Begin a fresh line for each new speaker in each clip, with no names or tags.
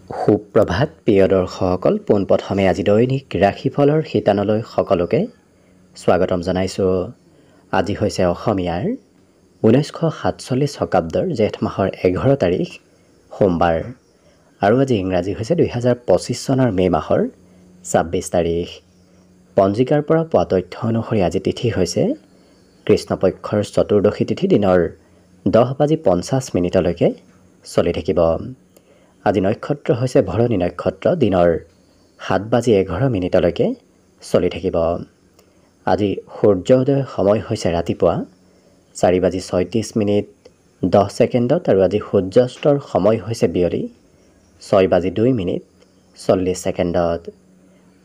সুপ্ৰভাত প্ৰিয় দৰ্শকসকল, পোনপ্ৰথমে আজি দৈনিক ৰাশিফলৰ শিতানলৈ সকলোকে স্বাগতম জনাইছোঁ। আজি হৈছে অসমীয়াৰ 1947 শকাব্দৰ জেঠ মাহৰ 11 তাৰিখ সোমবাৰ আৰু আজি ইংৰাজী হৈছে 2025 চনৰ মে' মাহৰ 26 তাৰিখ। পঞ্জিকাৰ পৰা পোৱা তথ্য অনুসৰি আজি তিথি হৈছে কৃষ্ণপক্ষৰ চতুৰ্দশী তিথি, দিনৰ 10:50 চলি থাকিব। আজি নক্ষত্ৰ হৈছে ভৰণী নক্ষত্ৰ, দিনৰ 7:11 চলি থাকিব। আজি সূৰ্যোদয় সময় হৈছে ৰাতিপুৱা 4:36:10 আৰু আজি সূৰ্যাস্তৰ সময় হৈছে বিয়লি 6:02:40।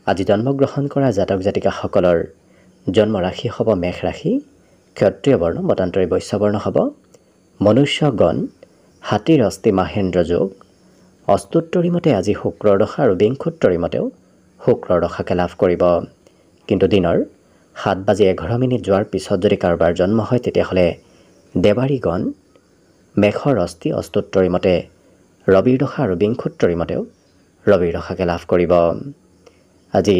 আজি জন্মগ্ৰহণ কৰা জাতক জাতিকাসকলৰ জন্ম ৰাশি হ'ব মেষ ৰাশি, ক্ষত্ৰিয় বৰ্ণ, মতান্তৰী বৈশ্য বৰ্ণ হ'ব, মনুষ্য গণ, হাতীৰ অস্থি মাহেন্দ্ৰ যোগ, অস্তুত্তৰী মতে আজি শুক্ৰৰ দশা আৰু বিংশোত্তৰী মতেও শুক্ৰৰ দশাকে লাভ কৰিব। কিন্তু দিনৰ 7:11 যোৱাৰ পিছত যদি কাৰোবাৰ জন্ম হয় তেতিয়াহ'লে দেৱাৰী গণ, মেষৰ অস্থি, অস্তুত্তৰী মতে ৰবিৰ দশা আৰু বিংশোত্তৰী মতেও ৰবিৰ দশাকে লাভ কৰিব। আজি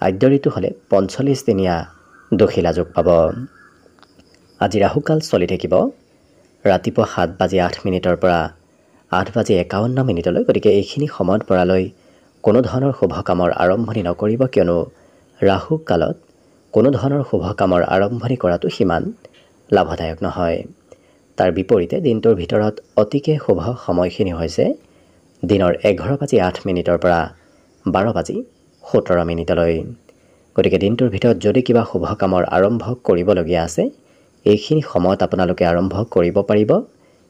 আদ্য ঋতু হ'লে 45 দিনীয়া দোশিলা যোগ পাব। আজি ৰাহুকাল চলি থাকিব ৰাতিপুৱা 7:08 পৰা 8:51। গতিকে এইখিনি সময়ত পৰালৈ কোনো ধৰণৰ শুভ কামৰ আৰম্ভণি নকৰিব, কিয়নো ৰাহু কালত কোনো ধৰণৰ শুভ কামৰ আৰম্ভণি কৰাটো সিমান লাভদায়ক নহয়। তাৰ বিপৰীতে দিনটোৰ ভিতৰত অতিকে শুভ সময়খিনি হৈছে দিনৰ 11:08 পৰা 12:17। গতিকে দিনটোৰ ভিতৰত যদি কিবা শুভ কামৰ আৰম্ভ কৰিবলগীয়া আছে এইখিনি সময়ত আপোনালোকে আৰম্ভ কৰিব পাৰিব।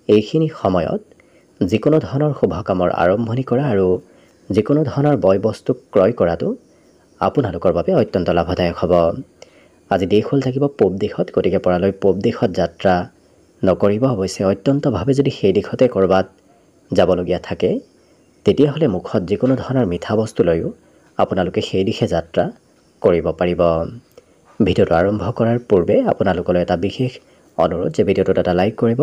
এইখিনি সময়ত যিকোনো ধৰণৰ শুভ কামৰ আৰম্ভণি কৰা আৰু যিকোনো ধৰণৰ বয় বস্তু ক্ৰয় কৰাটো আপোনালোকৰ বাবে অত্যন্ত লাভদায়ক হ'ব। আজি দিশ হ'ল থাকিব পূব দিশত, গতিকে পৰালৈ পূব দিশত যাত্ৰা নকৰিব। অৱশ্যে অত্যন্তভাৱে যদি সেই দিশতে ক'ৰবাত যাবলগীয়া থাকে তেতিয়াহ'লে মুখত যিকোনো ধৰণৰ মিঠা বস্তু লৈও আপোনালোকে সেই দিশে যাত্ৰা কৰিব পাৰিব। ভিডিঅ'টো আৰম্ভ কৰাৰ পূৰ্বে আপোনালোকলৈ এটা বিশেষ অনুৰোধ যে ভিডিঅ'টোত এটা লাইক কৰিব।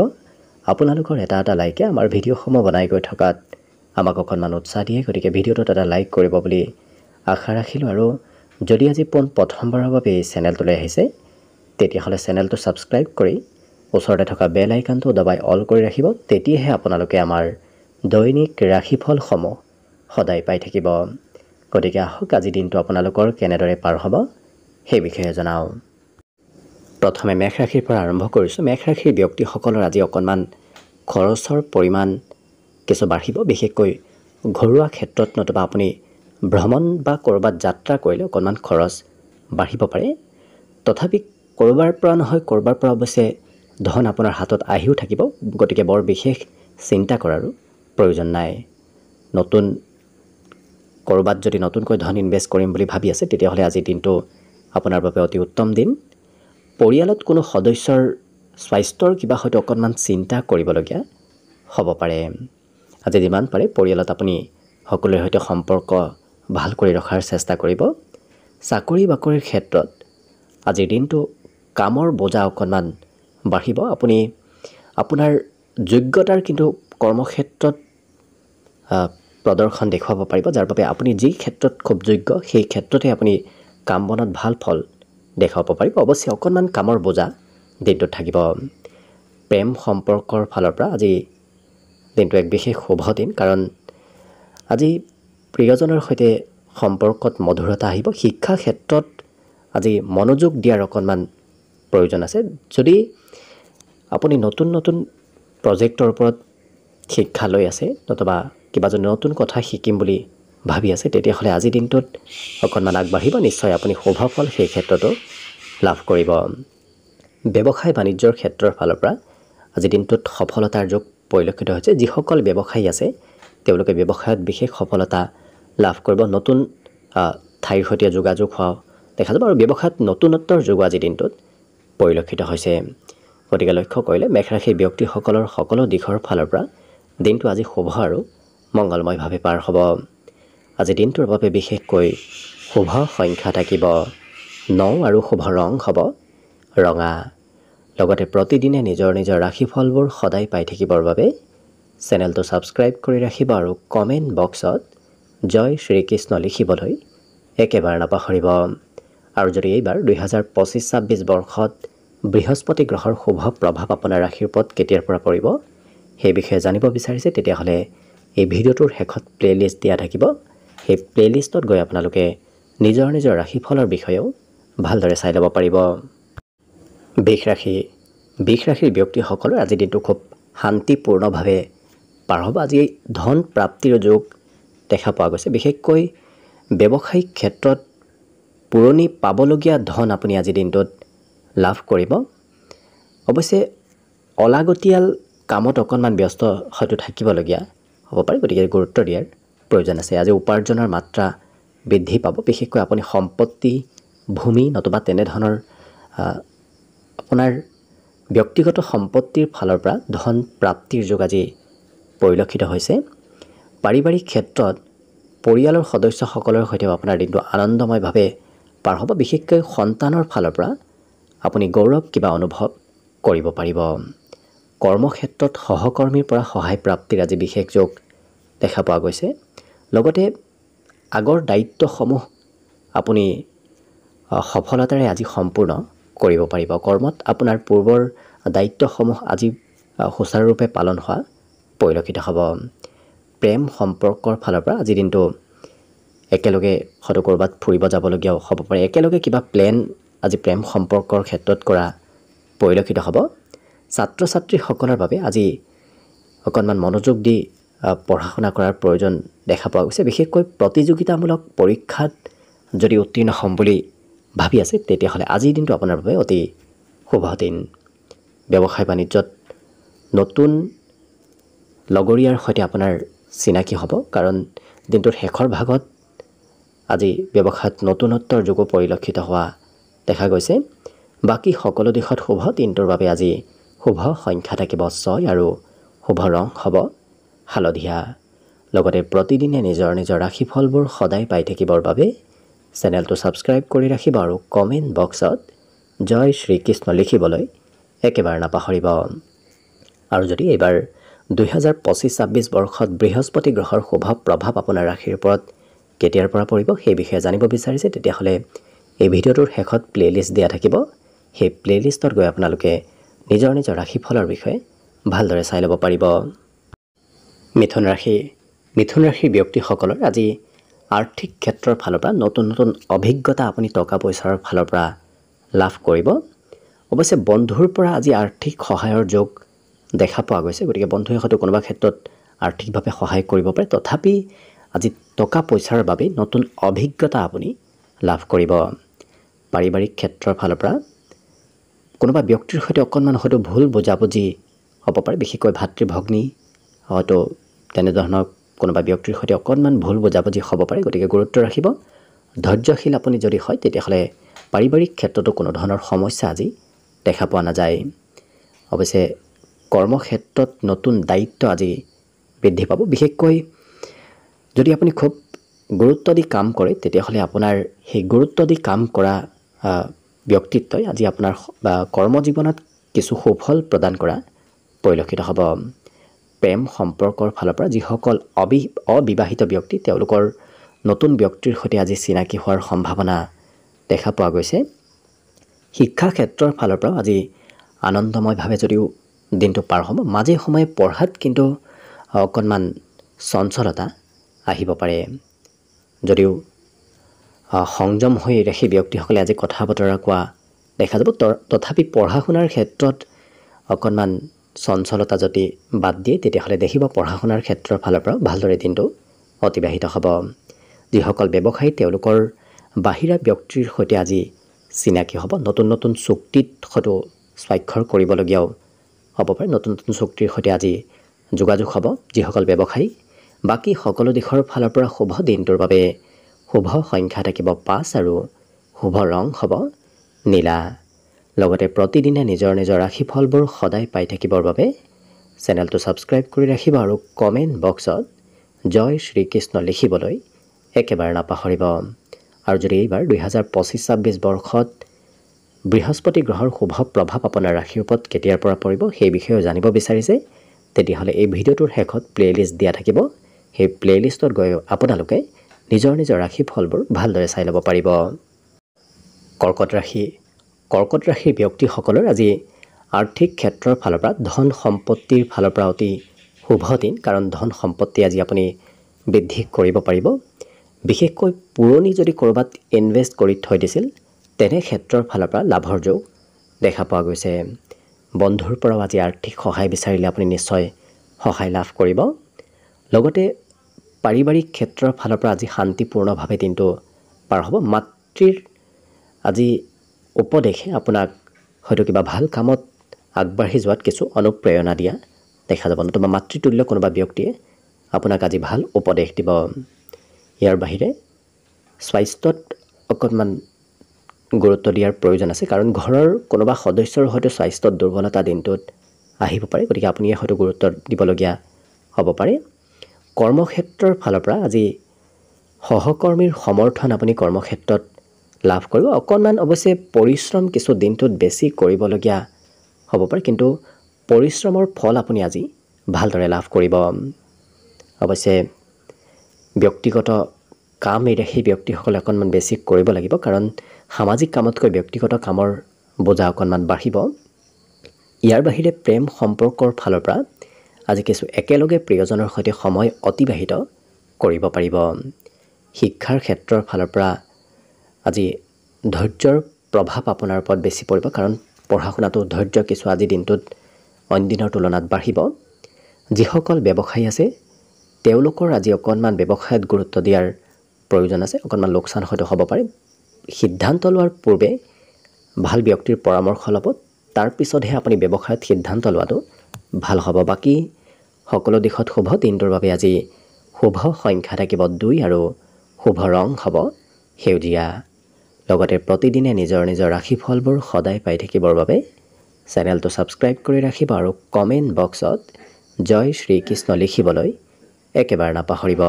আপোনালোকৰ এটা লাইকে আমাৰ ভিডিঅ'সমূহ বনাই গৈ থকাত আমাক অকণমান উৎসাহ দিয়ে। গতিকে ভিডিঅ'টোত এটা লাইক কৰিব বুলি আশা ৰাখিলোঁ। আৰু যদি আজি প্ৰথমবাৰৰ বাবে এই চেনেলটোলৈ আহিছে তেতিয়াহ'লে চেনেলটো ছাবস্ক্ৰাইব কৰি ওচৰতে থকা বেল আইকনটো দবাই অল কৰি ৰাখিব। তেতিয়াহে আপোনালোকে আমাৰ দৈনিক ৰাশিফলসমূহ সদায় পাই থাকিব। গতিকে আহক আজি দিনটো আপোনালোকৰ কেনেদৰে পাৰ হ'ব সেই বিষয়ে জনাওঁ। প্ৰথমে মেষ ৰাশিৰ পৰা আৰম্ভ কৰিছোঁ। মেষ ৰাশিৰ ব্যক্তিসকলৰ আজি অকণমান খৰচৰ পৰিমাণ কিছু বাঢ়িব, বিশেষকৈ ঘৰুৱা ক্ষেত্ৰত নতুবা আপুনি ভ্ৰমণ বা ক'ৰবাত যাত্ৰা কৰিলে অকণমান খৰচ বাঢ়িব পাৰে। তথাপি ক'ৰবাৰ পৰা নহয় ক'ৰবাৰ পৰা অৱশ্যে ধন আপোনাৰ হাতত আহিও থাকিব। গতিকে বৰ বিশেষ চিন্তা কৰাৰো প্ৰয়োজন নাই। নতুন ক'ৰবাত যদি নতুনকৈ ধন ইনভেষ্ট কৰিম বুলি ভাবি আছে তেতিয়াহ'লে আজিৰ দিনটো আপোনাৰ বাবে অতি উত্তম দিন। পৰিয়ালত কোনো সদস্যৰ স্বাস্থ্যৰ কিবা হয়তো অকণমান চিন্তা কৰিবলগীয়া হ'ব পাৰে। আজি যিমান পাৰে পৰিয়ালত আপুনি সকলোৰে সৈতে সম্পৰ্ক ভাল কৰি ৰখাৰ চেষ্টা কৰিব। চাকৰি বাকৰিৰ ক্ষেত্ৰত আজিৰ দিনটো কামৰ বোজা অকণমান বাঢ়িব। আপুনি আপোনাৰ যোগ্যতাৰ কিন্তু কৰ্মক্ষেত্ৰত প্ৰদৰ্শন দেখুৱাব পাৰিব, যাৰ বাবে আপুনি যি ক্ষেত্ৰত খুব যোগ্য সেই ক্ষেত্ৰতে আপুনি কাম বনত ভাল ফল দেখুৱাব পাৰিব। অৱশ্যে অকণমান কামৰ বোজা দিনটোত থাকিব। প্ৰেম সম্পৰ্কৰ ফালৰ পৰা আজি দিনটো এক বিশেষ শুভ দিন, কাৰণ আজি প্ৰিয়জনৰ সৈতে সম্পৰ্কত মধুৰতা আহিব। শিক্ষা ক্ষেত্ৰত আজি মনোযোগ দিয়াৰ অকণমান প্ৰয়োজন আছে। যদি আপুনি নতুন নতুন প্ৰজেক্টৰ ওপৰত শিক্ষা লৈ আছে নতুবা কিবা যদি নতুন কথা শিকিম বুলি ভাবি আছে তেতিয়াহ'লে আজিৰ দিনটোত অকণমান আগবাঢ়িব। নিশ্চয় আপুনি শুভ ফল সেই ক্ষেত্ৰতো লাভ কৰিব। ব্যৱসায় বাণিজ্যৰ ক্ষেত্ৰৰ ফালৰ পৰা আজিৰ দিনটোত সফলতাৰ যোগ পৰিলক্ষিত হৈছে। যিসকল ব্যৱসায়ী আছে তেওঁলোকে ব্যৱসায়ত বিশেষ সফলতা লাভ কৰিব। নতুন ঠাইৰ সৈতে যোগাযোগ হোৱা দেখা যাব আৰু ব্যৱসায়ত নতুনত্বৰ যোগ আজিৰ দিনটোত পৰিলক্ষিত হৈছে। গতিকে লক্ষ্য কৰিলে মেষ ৰাশিৰ ব্যক্তিসকলৰ সকলো দিশৰ ফালৰ পৰা দিনটো আজি শুভ আৰু মংগলময়ভাৱে পাৰ হ'ব। আজি দিনটোৰ বাবে বিশেষকৈ শুভ সংখ্যা থাকিব 9 আৰু শুভ ৰং হ'ব ৰঙা। লগতে প্ৰতিদিনে নিজৰ নিজৰ ৰাশিফলবোৰ সদায় পাই থাকিবৰ বাবে চেনেলটো ছাবস্ক্ৰাইব কৰি ৰাখিব আৰু কমেণ্ট বক্সত জয় শ্ৰীকৃষ্ণ লিখিবলৈ একেবাৰে নাপাহৰিব। আৰু যদি এইবাৰ 2025-26 বৰ্ষত বৃহস্পতি গ্ৰহৰ শুভ প্ৰভাৱ আপোনাৰ ৰাশিৰ ওপৰত কেতিয়াৰ পৰা পৰিব সেই বিষয়ে জানিব বিচাৰিছে, তেতিয়াহ'লে এই ভিডিঅ'টোৰ শেষত প্লে'লিষ্ট দিয়া থাকিব। সেই প্লে'লিষ্টত গৈ আপোনালোকে নিজৰ নিজৰ ৰাশিফলৰ বিষয়েও ভালদৰে চাই ল'ব পাৰিব। বৃষ ৰাশিৰ ব্যক্তিসকলৰ আজিৰ দিনটো খুব শান্তিপূৰ্ণভাৱে পাৰ হ'ব। আজি ধন প্ৰাপ্তিৰ যোগ দেখা পোৱা গৈছে। বিশেষকৈ ব্যৱসায়িক ক্ষেত্ৰত পুৰণি পাবলগীয়া ধন আপুনি আজিৰ দিনটোত লাভ কৰিব। অৱশ্যে অলাগতিয়াল কামত অকণমান ব্যস্ত হয়তো থাকিবলগীয়া হ'ব পাৰে, গতিকে গুৰুত্ব দিয়াৰ প্ৰয়োজন আছে। আজি উপাৰ্জনৰ মাত্ৰা বৃদ্ধি পাব। বিশেষকৈ আপুনি সম্পত্তি, ভূমি নতুবা তেনেধৰণৰ আপোনাৰ ব্যক্তিগত সম্পত্তিৰ ফালৰ পৰা ধন প্ৰাপ্তিৰ যোগ আজি পৰিলক্ষিত হৈছে। পাৰিবাৰিক ক্ষেত্ৰত পৰিয়ালৰ সদস্যসকলৰ সৈতেও আপোনাৰ দিনটো আনন্দময়ভাৱে পাৰ হ'ব। বিশেষকৈ সন্তানৰ ফালৰ পৰা আপুনি গৌৰৱ কিবা অনুভৱ কৰিব পাৰিব। কৰ্মক্ষেত্ৰত সহকৰ্মীৰ পৰা সহায় প্ৰাপ্তিৰ আজি বিশেষ যোগ দেখা পোৱা গৈছে। লগতে আগৰ দায়িত্বসমূহ আপুনি সফলতাৰে আজি সম্পূৰ্ণ কৰিব পাৰিব। কৰ্মত আপোনাৰ পূৰ্বৰ দায়িত্বসমূহ আজি সুচাৰুৰূপে পালন হোৱা পৰিলক্ষিত হ'ব। প্ৰেম সম্পৰ্কৰ ফালৰ পৰা আজিৰ দিনটো একেলগে হয়তো ক'ৰবাত ফুৰিব যাবলগীয়াও হ'ব পাৰে। একেলগে কিবা প্লেন আজি প্ৰেম সম্পৰ্কৰ ক্ষেত্ৰত কৰা পৰিলক্ষিত হ'ব। ছাত্ৰ ছাত্ৰীসকলৰ বাবে আজি অকণমান মনোযোগ দি পঢ়া শুনা কৰাৰ প্ৰয়োজন দেখা পোৱা গৈছে। বিশেষকৈ প্ৰতিযোগিতামূলক পৰীক্ষাত যদি উত্তীৰ্ণ হ'ম বুলি ভাবি আছে, তেতিয়াহ'লে আজিৰ দিনটো আপোনাৰ বাবে অতি শুভ দিন। ব্যৱসায় বাণিজ্যত নতুন লগৰীয়াৰ সৈতে আপোনাৰ চিনাকি হ'ব, কাৰণ দিনটোৰ শেষৰ ভাগত আজি ব্যৱসায়ত নতুনত্বৰ যোগো পৰিলক্ষিত হোৱা দেখা গৈছে। বাকী সকলো দিশত শুভ। দিনটোৰ বাবে আজি শুভ সংখ্যা থাকিব 6 আৰু শুভ ৰং হ'ব হালধীয়া। লগতে প্ৰতিদিনে নিজৰ নিজৰ ৰাশিফলবোৰ সদায় পাই থাকিবৰ বাবে চেনেলটো ছাবস্ক্ৰাইব কৰি ৰাখিব আৰু কমেণ্ট বক্সত জয় শ্ৰীকৃষ্ণ লিখিবলৈ একেবাৰে নাপাহৰিব। আৰু যদি এইবাৰ 2025-26 বৰ্ষত বৃহস্পতি গ্ৰহৰ শুভ প্ৰভাৱ আপোনাৰ ৰাশিৰ ওপৰত কেতিয়াৰ পৰা পৰিব সেই বিষয়ে জানিব বিচাৰিছে, তেতিয়াহ'লে এই ভিডিঅ'টোৰ শেষত প্লে'লিষ্ট দিয়া থাকিব। সেই প্লে'লিষ্টত গৈ আপোনালোকে নিজৰ নিজৰ ৰাশিফলৰ বিষয়ে ভালদৰে চাই ল'ব পাৰিব। মিথুন ৰাশিৰ ব্যক্তিসকলৰ আজি আৰ্থিক ক্ষেত্ৰৰ ফালৰ পৰা নতুন নতুন অভিজ্ঞতা আপুনি টকা পইচাৰ ফালৰ পৰা লাভ কৰিব। অৱশ্যে বন্ধুৰ পৰা আজি আৰ্থিক সহায়ৰ যোগ দেখা পোৱা গৈছে, গতিকে বন্ধুৱে হয়তো কোনোবা ক্ষেত্ৰত আৰ্থিকভাৱে সহায় কৰিব পাৰে। তথাপি আজি টকা পইচাৰ বাবে নতুন অভিজ্ঞতা আপুনি লাভ কৰিব। পাৰিবাৰিক ক্ষেত্ৰৰ ফালৰ পৰা কোনোবা ব্যক্তিৰ সৈতে অকণমান হয়তো ভুল বুজাবুজি হ'ব পাৰে। বিশেষকৈ ভাতৃ ভগ্নী হয়তো তেনেধৰণৰ কোনোবা ব্যক্তিৰ সৈতে অকণমান ভুল বুজাবুজি হ'ব পাৰে, গতিকে গুৰুত্ব ৰাখিব। ধৈৰ্যশীল আপুনি যদি হয়, তেতিয়াহ'লে পাৰিবাৰিক ক্ষেত্ৰতো কোনো ধৰণৰ সমস্যা আজি দেখা পোৱা নাযায়। অৱশ্যে কৰ্মক্ষেত্ৰত নতুন দায়িত্ব আজি বৃদ্ধি পাব। বিশেষকৈ যদি আপুনি খুব গুৰুত্ব দি কাম কৰে, তেতিয়াহ'লে আপোনাৰ সেই গুৰুত্ব দি কাম কৰা ব্যক্তিত্বই আজি আপোনাৰ কৰ্মজীৱনত কিছু সুফল প্ৰদান কৰা পৰিলক্ষিত হ'ব। প্ৰেম সম্পৰ্কৰ ফালৰ পৰা যিসকল অবিবাহিত ব্যক্তি, তেওঁলোকৰ নতুন ব্যক্তিৰ সৈতে আজি চিনাকি হোৱাৰ সম্ভাৱনা দেখা পোৱা গৈছে। শিক্ষা ক্ষেত্ৰৰ ফালৰ পৰাও আজি আনন্দময়ভাৱে যদিও দিনটো পাৰ হ'ব, মাজে সময়ে পঢ়াত কিন্তু অকণমান চঞ্চলতা আহিব পাৰে। যদিও সংযম হৈ ৰাখি ব্যক্তিসকলে আজি কথা বতৰা কোৱা দেখা যাব, তথাপি পঢ়া শুনাৰ ক্ষেত্ৰত অকণমান চঞ্চলতা যদি বাদ দিয়ে, তেতিয়াহ'লে দেখিব পঢ়া শুনাৰ ক্ষেত্ৰৰ ফালৰ পৰা ভালদৰে দিনটো অতিবাহিত হ'ব। যিসকল ব্যৱসায়ী, তেওঁলোকৰ বাহিৰা ব্যক্তিৰ সৈতে আজি চিনাকি হ'ব। নতুন নতুন চুক্তিত হয়তো স্বাক্ষৰ কৰিবলগীয়াও হ'ব পাৰে। নতুন নতুন চুক্তিৰ সৈতে আজি যোগাযোগ হ'ব যিসকল ব্যৱসায়ী। বাকী সকলো দিশৰ ফালৰ পৰা শুভ। দিনটোৰ বাবে শুভ সংখ্যা থাকিব 5 আৰু শুভ ৰং হ'ব নীলা। লগতে প্ৰতিদিনে নিজৰ নিজৰ ৰাশিফলবোৰ সদায় পাই থাকিবৰ বাবে চেনেলটো ছাবস্ক্ৰাইব কৰি ৰাখিব আৰু কমেণ্ট বক্সত জয় শ্ৰীকৃষ্ণ লিখিবলৈ একেবাৰে নাপাহৰিব। আৰু যদি এইবাৰ 2025-26 বৰ্ষত বৃহস্পতি গ্ৰহৰ শুভ প্ৰভাৱ আপোনাৰ ৰাশিৰ ওপৰত কেতিয়াৰ পৰা পৰিব সেই বিষয়েও জানিব বিচাৰিছে, তেতিয়াহ'লে এই ভিডিঅ'টোৰ শেষত প্লে'লিষ্ট দিয়া থাকিব। সেই প্লে'লিষ্টত গৈ আপোনালোকে নিজৰ নিজৰ ৰাশি ফলবোৰ ভালদৰে চাই ল'ব পাৰিব। কৰ্কট ৰাশিৰ ব্যক্তিসকলৰ আজি আৰ্থিক ক্ষেত্ৰৰ ফালৰ পৰা ধন সম্পত্তিৰ ফালৰ পৰা অতি শুভ দিন, কাৰণ ধন সম্পত্তি আজি আপুনি বৃদ্ধি কৰিব পাৰিব। বিশেষকৈ পুৰণি যদি ক'ৰবাত ইনভেষ্ট কৰি থৈ দিছিল তেনে ক্ষেত্ৰৰ ফালৰ পৰা লাভৰ যোগ দেখা পোৱা গৈছে। বন্ধুৰ পৰাও আজি আৰ্থিক সহায় বিচাৰিলে আপুনি নিশ্চয় সহায় লাভ কৰিব। লগতে পাৰিবাৰিক ক্ষেত্ৰৰ ফালৰ পৰা আজি শান্তিপূৰ্ণভাৱে দিনটো পাৰ হ'ব। মাতৃৰ আজি উপদেশে আপোনাক হয়তো কিবা ভাল কামত আগবাঢ়ি যোৱাত কিছু অনুপ্ৰেৰণা দিয়া দেখা যাব, নতুবা মাতৃতুল্য কোনোবা ব্যক্তিয়ে আপোনাক আজি ভাল উপদেশ দিব। ইয়াৰ বাহিৰে স্বাস্থ্যত অকণমান গুৰুত্ব দিয়াৰ প্ৰয়োজন আছে, কাৰণ ঘৰৰ কোনোবা সদস্যৰ হয়তো স্বাস্থ্যত দুৰ্বলতা দিনটোত আহিব পাৰে, গতিকে আপুনি হয়তো গুৰুত্ব দিবলগীয়া হ'ব পাৰে। কৰ্মক্ষেত্ৰৰ ফালৰ পৰা আজি সহকৰ্মীৰ সমৰ্থন আপুনি কৰ্মক্ষেত্ৰত লাভ কৰিব। অকণমান অৱশ্যে পৰিশ্ৰম কিছু দিনটোত বেছি কৰিবলগীয়া হ'ব পাৰে, কিন্তু পৰিশ্ৰমৰ ফল আপুনি আজি ভালদৰে লাভ কৰিব। অৱশ্যে ব্যক্তিগত কাম এৰি সেই ব্যক্তিসকলে অকণমান বেছি কৰিব লাগিব, কাৰণ সামাজিক কামতকৈ ব্যক্তিগত কামৰ বোজা অকণমান বাঢ়িব। ইয়াৰ বাহিৰে প্ৰেম সম্পৰ্কৰ ফালৰ পৰা আজি কিছু একেলগে প্ৰিয়জনৰ সৈতে সময় অতিবাহিত কৰিব পাৰিব। শিক্ষাৰ ক্ষেত্ৰৰ ফালৰ পৰা আজি ধৈৰ্যৰ প্ৰভাৱ আপোনাৰ ওপৰত বেছি পৰিব, কাৰণ পঢ়া শুনাটো ধৈৰ্য কিছু আজি দিনটোত অইন দিনৰ তুলনাত বাঢ়িব। যিসকল ব্যৱসায়ী আছে তেওঁলোকৰ আজি অকণমান ব্যৱসায়ত গুৰুত্ব দিয়াৰ প্ৰয়োজন আছে। অকণমান লোকচান হয়তো হ'ব পাৰে। সিদ্ধান্ত লোৱাৰ পূৰ্বে ভাল ব্যক্তিৰ পৰামৰ্শ ল'ব, তাৰপিছতহে আপুনি ব্যৱসায়ত সিদ্ধান্ত লোৱাটো ভাল হ'ব। বাকী সকলো দিশত শুভ। দিনটোৰ বাবে আজি শুভ সংখ্যা থাকিব 2 আৰু শুভ ৰং হ'ব সেউজীয়া। লগতে প্ৰতিদিনে নিজৰ নিজৰ ৰাশিফলবোৰ সদায় পাই থাকিবৰ বাবে চেনেলটো ছাবস্ক্ৰাইব কৰি ৰাখিব আৰু কমেণ্ট বক্সত জয় শ্ৰীকৃষ্ণ লিখিবলৈ একেবাৰে নাপাহৰিব।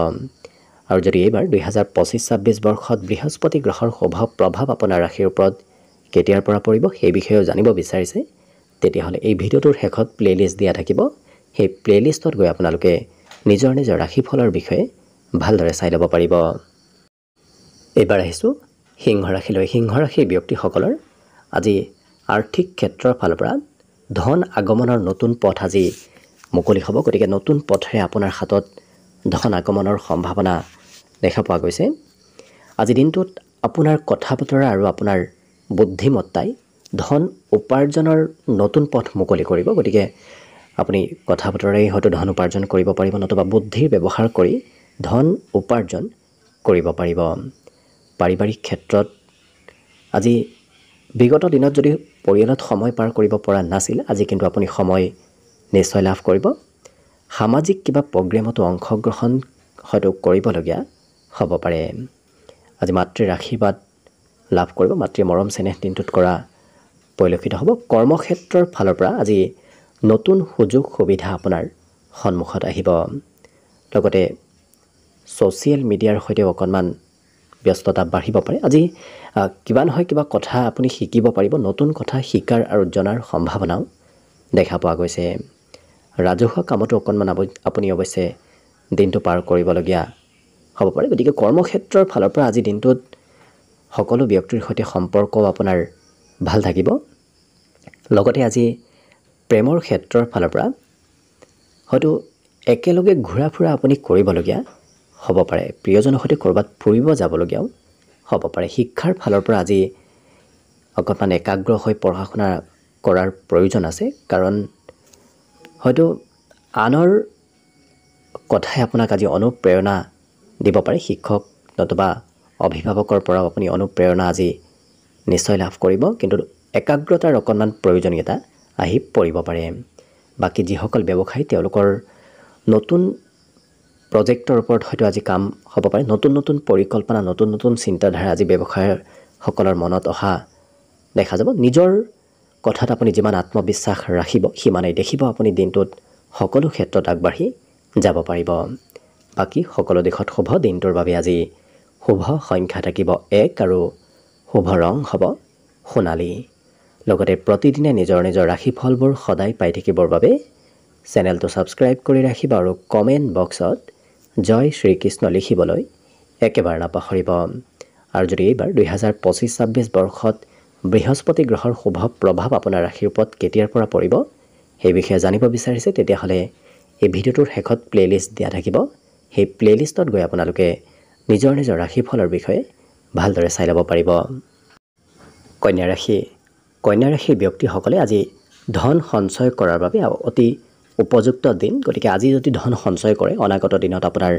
আৰু যদি এইবাৰ 2025-26 বৰ্ষত বৃহস্পতি গ্ৰহৰ শুভ প্ৰভাৱ আপোনাৰ ৰাশিৰ ওপৰত কেতিয়াৰ পৰা পৰিব সেই বিষয়েও জানিব বিচাৰিছে, তেতিয়াহ'লে এই ভিডিঅ'টোৰ শেষত প্লে'লিষ্ট দিয়া থাকিব। সেই প্লে'লিষ্টত গৈ আপোনালোকে নিজৰ নিজৰ ৰাশিফলৰ বিষয়ে ভালদৰে চাই ল'ব পাৰিব। এইবাৰ আহিছোঁ সিংহ ৰাশিলৈ। সিংহ ৰাশিৰ ব্যক্তিসকলৰ আজি আৰ্থিক ক্ষেত্ৰৰ ফালৰ পৰা ধন আগমনৰ নতুন পথ আজি মুকলি হ'ব, গতিকে নতুন পথেৰে আপোনাৰ হাতত ধন আগমনৰ সম্ভাৱনা দেখা পোৱা গৈছে। আজি দিনটোত আপোনাৰ কথা বতৰা আৰু আপোনাৰ বুদ্ধিমত্তাই ধন উপাৰ্জনৰ নতুন পথ মুকলি কৰিব, গতিকে আপুনি কথা বতৰাই হয়তো ধন উপাৰ্জন কৰিব পাৰিব, নতুবা বুদ্ধিৰ ব্যৱহাৰ কৰি ধন উপাৰ্জন কৰিব পাৰিব। পাৰিবাৰিক ক্ষেত্ৰত আজি বিগত দিনত যদি পৰিয়ালত সময় পাৰ কৰিব পৰা নাছিল, আজি কিন্তু আপুনি সময় নিশ্চয় লাভ কৰিব। সামাজিক কিবা প্ৰগ্ৰেমতো অংশগ্ৰহণ হয়তো কৰিবলগীয়া হ'ব পাৰে। আজি মাতৃৰ আশীৰ্বাদ লাভ কৰিব, মাতৃৰ মৰম চেনেহ দিনটোত কৰা পৰিলক্ষিত হ'ব। কৰ্মক্ষেত্ৰৰ ফালৰ পৰা আজি নতুন সুযোগ সুবিধা আপোনাৰ সন্মুখত আহিব। লগতে ছ'চিয়েল মিডিয়াৰ সৈতে অকণমান ব্যস্ততা বাঢ়িব পাৰে। আজি কিবা নহয় কিবা কথা আপুনি শিকিব পাৰিব, নতুন কথা শিকাৰ আৰু জনাৰ সম্ভাৱনাও দেখা পোৱা গৈছে। ৰাজহুৱা কামতো অকণমান আপুনি অৱশ্যে দিনটো পাৰ কৰিবলগীয়া হ'ব পাৰে, গতিকে কৰ্মক্ষেত্ৰৰ ফালৰ পৰা আজি দিনটোত সকলো ব্যক্তিৰ সৈতে সম্পৰ্কও আপোনাৰ ভাল থাকিব। লগতে আজি প্ৰেমৰ ক্ষেত্ৰৰ ফালৰ পৰা হয়তো একেলগে ঘূৰা ফুৰা আপুনি কৰিবলগীয়া হ'ব পাৰে, প্ৰিয়জনৰ সৈতে ক'ৰবাত ফুৰিব যাবলগীয়াও হ'ব পাৰে। শিক্ষাৰ ফালৰ পৰা আজি অকণমান একাগ্ৰ হৈ পঢ়া শুনা কৰাৰ প্ৰয়োজন আছে, কাৰণ হয়তো আনৰ কথাই আপোনাক আজি অনুপ্ৰেৰণা দিব পাৰে। শিক্ষক নতুবা অভিভাৱকৰ পৰাও আপুনি অনুপ্ৰেৰণা আজি নিশ্চয় লাভ কৰিব, কিন্তু একাগ্ৰতাৰ অকণমান প্ৰয়োজনীয়তা আহি পৰিব পাৰে। বাকী যিসকল ব্যৱসায়ী তেওঁলোকৰ নতুন প্ৰজেক্টৰ ওপৰত হয়তো আজি কাম হ'ব পাৰে, নতুন নতুন পৰিকল্পনা, নতুন নতুন চিন্তাধাৰা আজি ব্যৱসায়ীসকলৰ মনত অহা দেখা যাব। নিজৰ কথাত আপুনি যিমান আত্মবিশ্বাস ৰাখিব সিমানেই দেখিব আপুনি দিনটোত সকলো ক্ষেত্ৰত আগবাঢ়ি যাব পাৰিব। বাকী সকলো দিশত শুভ। দিনটোৰ বাবে আজি শুভ সংখ্যা থাকিব 1 আৰু শুভ ৰং হ'ব সোণালী। লগতে প্ৰতিদিনে নিজৰ নিজৰ ৰাশিফলবোৰ সদায় পাই থাকিবৰ বাবে চেনেলটো ছাবস্ক্ৰাইব কৰি ৰাখিব আৰু কমেণ্ট বক্সত জয় শ্ৰীকৃষ্ণ লিখিবলৈ একেবাৰে নাপাহৰিব। আৰু যদি এইবাৰ 2025-26 বৰ্ষত বৃহস্পতি গ্ৰহৰ শুভ প্ৰভাৱ আপোনাৰ ৰাশিৰ ওপৰত কেতিয়াৰ পৰা পৰিব সেই বিষয়ে জানিব বিচাৰিছে, তেতিয়াহ'লে এই ভিডিঅ'টোৰ শেষত প্লেলিষ্ট দিয়া থাকিব। সেই প্লেলিষ্টত গৈ আপোনালোকে নিজৰ নিজৰ ৰাশিফলৰ বিষয়ে ভালদৰে চাই ল'ব পাৰিব। কন্যা ৰাশি। কন্যা ৰাশিৰ ব্যক্তিসকলে আজি ধন সঞ্চয় কৰাৰ বাবে অতি উপযুক্ত দিন। গতিকে আজি যদি ধন সঞ্চয় কৰে অনাগত দিনত আপোনাৰ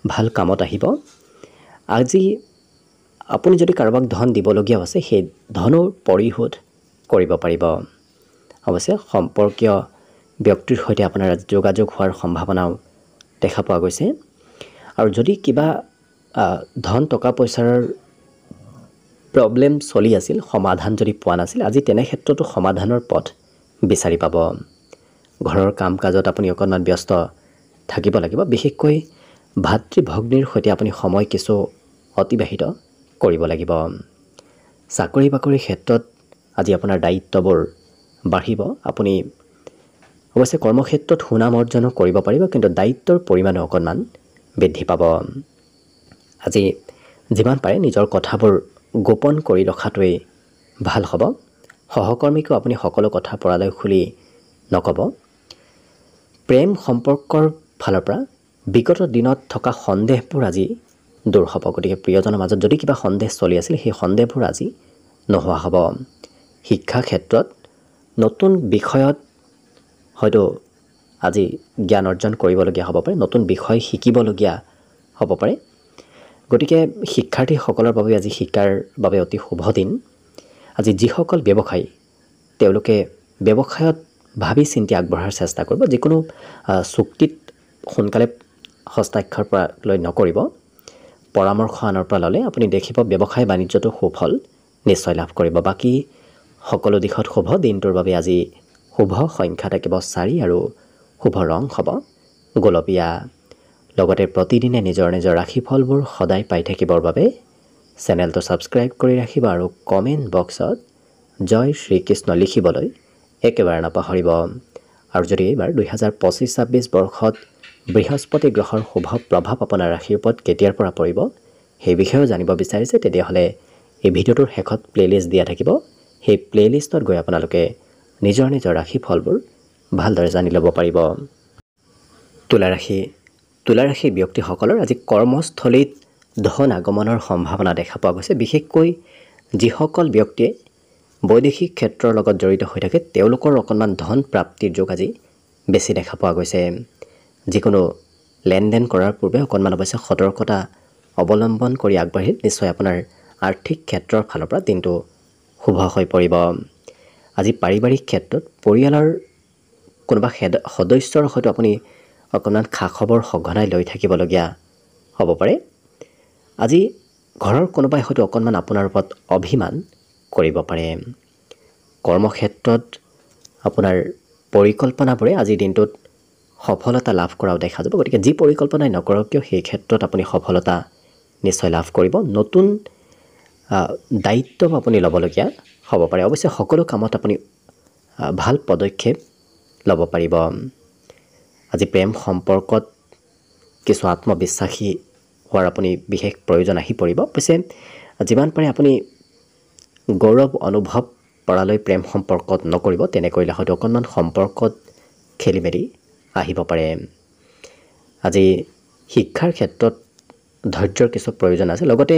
ভাল কামত আহিব। আজি আপুনি যদি কাৰোবাক ধন দিবলগীয়া আছে সেই ধনো পৰিশোধ কৰিব পাৰিব। অৱশ্যে সম্পৰ্কীয় ব্যক্তিৰ সৈতে আপোনাৰ যোগাযোগ হোৱাৰ সম্ভাৱনাও দেখা পোৱা গৈছে। আৰু যদি কিবা ধন টকা পইচাৰ প্ৰব্লেম চলি আছিল, সমাধান যদি পোৱা নাছিল, আজি তেনে ক্ষেত্ৰতো সমাধানৰ পথ বিচাৰি পাব। ঘৰৰ কাম কাজত আপুনি অকণমান ব্যস্ত থাকিব লাগিব। বিশেষকৈ ভাতৃ ভগ্নীৰ সৈতে আপুনি সময় কিছু অতিবাহিত কৰিব লাগিব। চাকৰি বাকৰিৰ ক্ষেত্ৰত আজি আপোনাৰ দায়িত্ববোৰ বাঢ়িব। আপুনি অৱশ্যে কৰ্মক্ষেত্ৰত সুনাম অৰ্জনো কৰিব পাৰিব, কিন্তু দায়িত্বৰ পৰিমাণো অকণমান বৃদ্ধি পাব। আজি যিমান পাৰে নিজৰ কথাবোৰ গোপন কৰি ৰখাটোৱেই ভাল হ'ব। সহকৰ্মীকো আপুনি সকলো কথা পৰালৈ খুলি নক'ব। প্ৰেম সম্পৰ্কৰ ফালৰ পৰা বিগত দিনত থকা সন্দেহবোৰ আজি দূৰ হ'ব। গতিকে প্ৰিয়জনৰ মাজত যদি কিবা সন্দেহ চলি আছিল সেই সন্দেহবোৰ আজি নোহোৱা হ'ব। শিক্ষা ক্ষেত্ৰত নতুন বিষয়ত হয়তো আজি জ্ঞান অৰ্জন কৰিবলগীয়া হ'ব পাৰে, নতুন বিষয় শিকিবলগীয়া হ'ব পাৰে। গতিকে শিক্ষাৰ্থীসকলৰ বাবে আজি শিকাৰ বাবে অতি শুভ দিন। আজি যিসকল ব্যৱসায়ী তেওঁলোকে ব্যৱসায়ত ভাবি চিন্তি আগবঢ়াৰ চেষ্টা কৰিব। যিকোনো চুক্তিত সোনকালে হস্তাক্ষৰ পৰা লৈ নকৰিব। পৰামৰ্শ আনৰ পৰা ল'লে আপুনি দেখিব ব্যৱসায় বাণিজ্যটো সুফল নিশ্চয় লাভ কৰিব। বাকী সকলো দিশত শুভ। দিনটোৰ বাবে আজি শুভ সংখ্যা থাকিব 4 আৰু শুভ ৰং হ'ব গোলপীয়া। লগতে প্ৰতিদিনে নিজৰ নিজৰ ৰাশিফলবোৰ সদায় পাই থাকিবৰ বাবে চেনেলটো ছাবস্ক্ৰাইব কৰি ৰাখিব আৰু কমেণ্ট বক্সত জয় শ্ৰীকৃষ্ণ লিখিবলৈ একেবাৰে নাপাহৰিব। আৰু যদি এইবাৰ 2025-26 বৰ্ষত বৃহস্পতি গ্ৰহৰ শুভ প্ৰভাৱ আপোনাৰ ৰাশিৰ ওপৰত কেতিয়াৰ পৰা পৰিব সেই বিষয়েও জানিব বিচাৰিছে, তেতিয়াহ'লে এই ভিডিঅ'টোৰ শেষত প্লেলিষ্ট দিয়া থাকিব। সেই প্লেলিষ্টত গৈ আপোনালোকে নিজৰ নিজৰ ৰাশিফলবোৰ ভালদৰে জানি ল'ব পাৰিব। তুলা ৰাশি। তুলা ৰাশিৰ ব্যক্তিসকলৰ আজি কৰ্মস্থলীত ধন আগমনৰ সম্ভাৱনা দেখা পোৱা গৈছে। বিশেষকৈ যিসকল ব্যক্তিয়ে বৈদেশিক ক্ষেত্ৰৰ লগত জড়িত হৈ থাকে তেওঁলোকৰ অকণমান ধন প্ৰাপ্তিৰ যোগ আজি বেছি দেখা পোৱা গৈছে। যিকোনো লেনদেন কৰাৰ পূৰ্বে অকণমান অৱশ্যে সতৰ্কতা অৱলম্বন কৰি আগবাঢ়িল নিশ্চয় আপোনাৰ আৰ্থিক ক্ষেত্ৰৰ ফালৰ পৰা দিনটো শুভ হৈ পৰিব। আজি পাৰিবাৰিক ক্ষেত্ৰত পৰিয়ালৰ কোনোবা সদস্যৰ হয়তো আপুনি অকণমান খা খবৰ সঘনাই লৈ থাকিবলগীয়া হ'ব পাৰে। আজি ঘৰৰ কোনোবাই হয়তো অকণমান আপোনাৰ ওপৰত অভিমান কৰিব পাৰে। কৰ্মক্ষেত্ৰত আপোনাৰ পৰিকল্পনাবোৰে আজিৰ দিনটোত সফলতা লাভ কৰাও দেখা যাব। গতিকে যি পৰিকল্পনাই নকৰক কিয় সেই ক্ষেত্ৰত আপুনি সফলতা নিশ্চয় লাভ কৰিব। নতুন দায়িত্ব আপুনি ল'বলগীয়া হ'ব পাৰে। অৱশ্যে সকলো কামত আপুনি ভাল পদক্ষেপ ল'ব পাৰিব। আজি প্ৰেম সম্পৰ্কত কিছু আত্মবিশ্বাসী হোৱাৰ আপুনি বিশেষ প্ৰয়োজন আহি পৰিব। অৱশ্যে যিমান পাৰে আপুনি গৌৰৱ অনুভৱ কৰালৈ প্ৰেম সম্পৰ্কত নকৰিব। তেনে কৰিলে হয়তো অকণমান সম্পৰ্কত খেলি মেলি আহিব পাৰে। আজি শিক্ষাৰ ক্ষেত্ৰত ধৈৰ্যৰ কিছু প্ৰয়োজন আছে। লগতে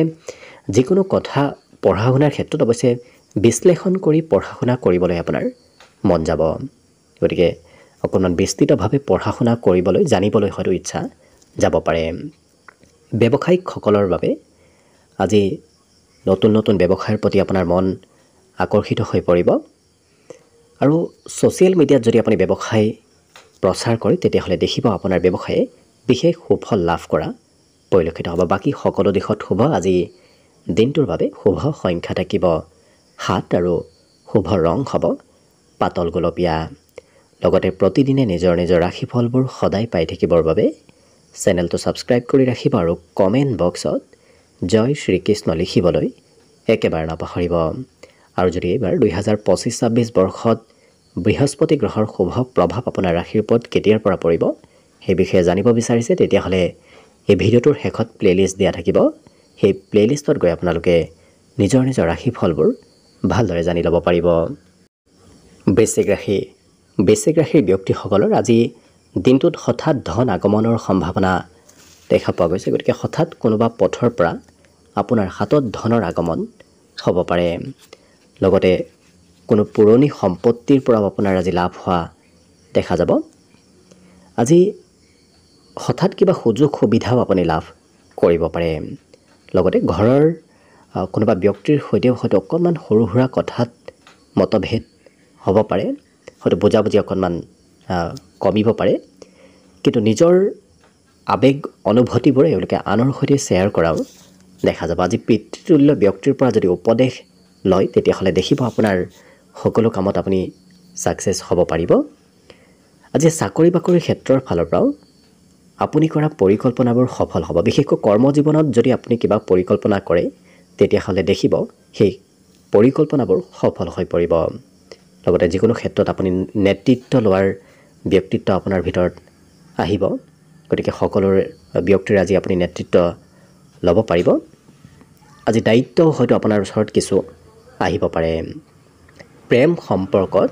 যিকোনো কথা পঢ়া শুনাৰ ক্ষেত্ৰত অৱশ্যে বিশ্লেষণ কৰি পঢ়া শুনা কৰিবলৈ আপোনাৰ মন যাব। গতিকে অকণমান বিস্তৃতভাৱে পঢ়া শুনা কৰিবলৈ জানিবলৈ হয়তো ইচ্ছা যাব পাৰে। ব্যৱসায়িকসকলৰ বাবে আজি নতুন নতুন ব্যৱসায়ৰ প্ৰতি আপোনাৰ মন আকৰ্ষিত হৈ পৰিব। আৰু ছ'চিয়েল মিডিয়াত যদি আপুনি ব্যৱসায় প্ৰচাৰ কৰে তেতিয়াহ'লে দেখিব আপোনাৰ ব্যৱসায়ে বিশেষ সুফল লাভ কৰা পৰিলক্ষিত হ'ব। বাকী সকলো দিশত শুভ। আজি দিনটোৰ বাবে শুভ সংখ্যা থাকিব 7 আৰু শুভ ৰং হ'ব পাতল গোলপীয়া। লগতে প্ৰতিদিনে নিজৰ নিজৰ ৰাশিফলবোৰ সদায় পাই থাকিবৰ বাবে চেনেলটো ছাবস্ক্ৰাইব কৰি ৰাখিব আৰু কমেণ্ট বক্সত জয় শ্ৰীকৃষ্ণ লিখিবলৈ একেবাৰে নাপাহৰিব। আৰু যদি এইবাৰ 2025-26 বৰ্ষত বৃহস্পতি গ্ৰহৰ শুভ প্ৰভাৱ আপোনাৰ ৰাশিৰ ওপৰত কেতিয়াৰ পৰা পৰিব সেই বিষয়ে জানিব বিচাৰিছে তেতিয়াহ'লে এই ভিডিঅ'টোৰ শেষত প্লেলিষ্ট দিয়া থাকিব সেই প্লেলিষ্টত গৈ আপোনালোকে নিজৰ নিজৰ ৰাশিফলবোৰ ভালদৰে জানি ল'ব পাৰিব বৃশ্চিক ৰাশিৰ ব্যক্তিসকলৰ আজি দিনটোত হঠাৎ ধন আগমনৰ সম্ভাৱনা দেখা পোৱা গৈছে গতিকে হঠাৎ কোনোবা পথৰ পৰা আপোনাৰ হাতত ধনৰ আগমন হ'ব পাৰে লগতে কোনো পুৰণি সম্পত্তিৰ পৰা আপোনাৰ আজি লাভ হোৱা দেখা যাব আজি হঠাৎ কিবা সুযোগ সুবিধাও আপুনি লাভ কৰিব পাৰে লগতে ঘৰৰ কোনোবা ব্যক্তিৰ সৈতে হয়তো অকণমান সৰু সুৰা কথাত মতভেদ হ'ব পাৰে হয়তো বুজাবুজি অকণমান কমিব পাৰে কিন্তু নিজৰ আবেগ অনুভূতিবোৰে এওঁলোকে আনৰ সৈতে শ্বেয়াৰ কৰাও দেখা যাব আজি পিতৃতুল্য ব্যক্তিৰ পৰা যদি উপদেশ লয় তেতিয়াহ'লে দেখিব আপোনাৰ সকলো কামত আপুনি ছাকচেছ হ'ব পাৰিব আজি চাকৰি বাকৰিৰ ক্ষেত্ৰৰ ফালৰ পৰাও আপুনি কৰা পৰিকল্পনাবোৰ সফল হ'ব বিশেষকৈ কৰ্মজীৱনত যদি আপুনি কিবা পৰিকল্পনা কৰে তেতিয়াহ'লে দেখিব সেই পৰিকল্পনাবোৰ সফল হৈ পৰিব লগতে যিকোনো ক্ষেত্ৰত আপুনি নেতৃত্ব লোৱাৰ ব্যক্তিত্ব আপোনাৰ ভিতৰত আহিব গতিকে সকলোৰে ব্যক্তিৰ আজি আপুনি নেতৃত্ব ল'ব পাৰিব আজি দায়িত্ব হয়তো আপোনাৰ ওচৰত কিছু আহিব পাৰে প্ৰেম সম্পৰ্কত